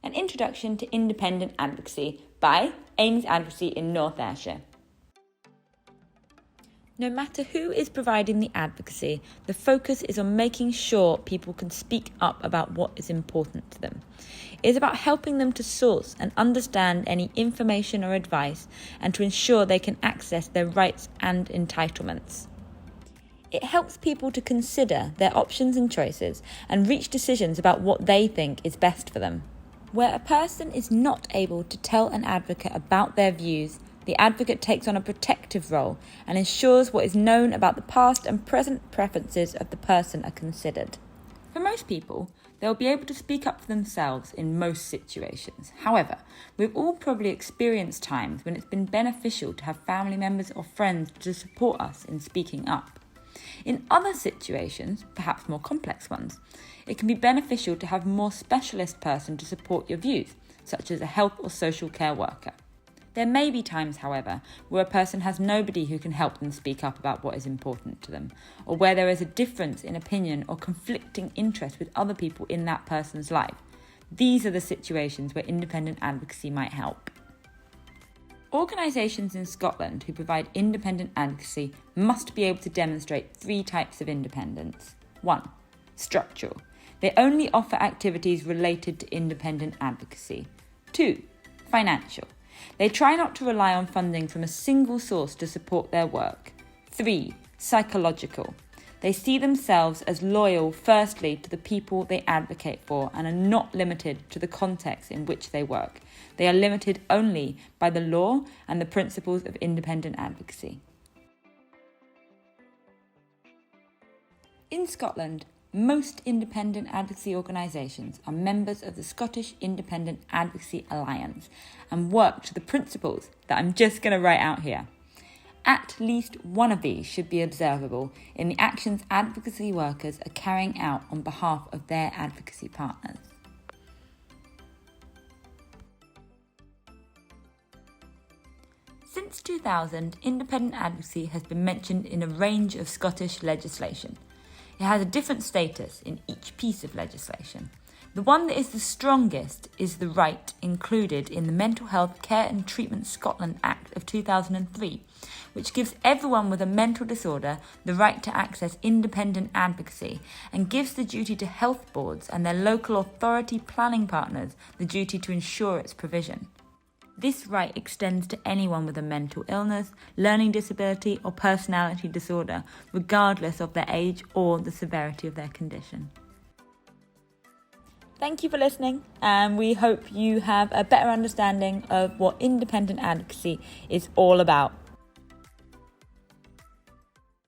An Introduction to Independent Advocacy by Aims Advocacy in North Ayrshire. No matter who is providing the advocacy, the focus is on making sure people can speak up about what is important to them. It is about helping them to source and understand any information or advice and to ensure they can access their rights and entitlements. It helps people to consider their options and choices and reach decisions about what they think is best for them. Where a person is not able to tell an advocate about their views, the advocate takes on a protective role and ensures what is known about the past and present preferences of the person are considered. For most people, they'll be able to speak up for themselves in most situations. However, we've all probably experienced times when it's been beneficial to have family members or friends to support us in speaking up. In other situations, perhaps more complex ones, it can be beneficial to have a more specialist person to support your views, such as a health or social care worker. There may be times, however, where a person has nobody who can help them speak up about what is important to them, or where there is a difference in opinion or conflicting interest with other people in that person's life. These are the situations where independent advocacy might help. Organisations in Scotland who provide independent advocacy must be able to demonstrate 3 types of independence. 1. Structural. They only offer activities related to independent advocacy. 2. Financial. They try not to rely on funding from a single source to support their work. 3. Psychological. They see themselves as loyal firstly to the people they advocate for and are not limited to the context in which they work. They are limited only by the law and the principles of independent advocacy. In Scotland, most independent advocacy organisations are members of the Scottish Independent Advocacy Alliance and work to the principles that I'm just going to write out here. At least one of these should be observable in the actions advocacy workers are carrying out on behalf of their advocacy partners. Since 2000, independent advocacy has been mentioned in a range of Scottish legislation. It has a different status in each piece of legislation. The one that is the strongest is the right included in the Mental Health Care and Treatment Scotland Act of 2003, which gives everyone with a mental disorder the right to access independent advocacy and gives the duty to health boards and their local authority planning partners the duty to ensure its provision. This right extends to anyone with a mental illness, learning disability or personality disorder, regardless of their age or the severity of their condition. Thank you for listening, and we hope you have a better understanding of what independent advocacy is all about.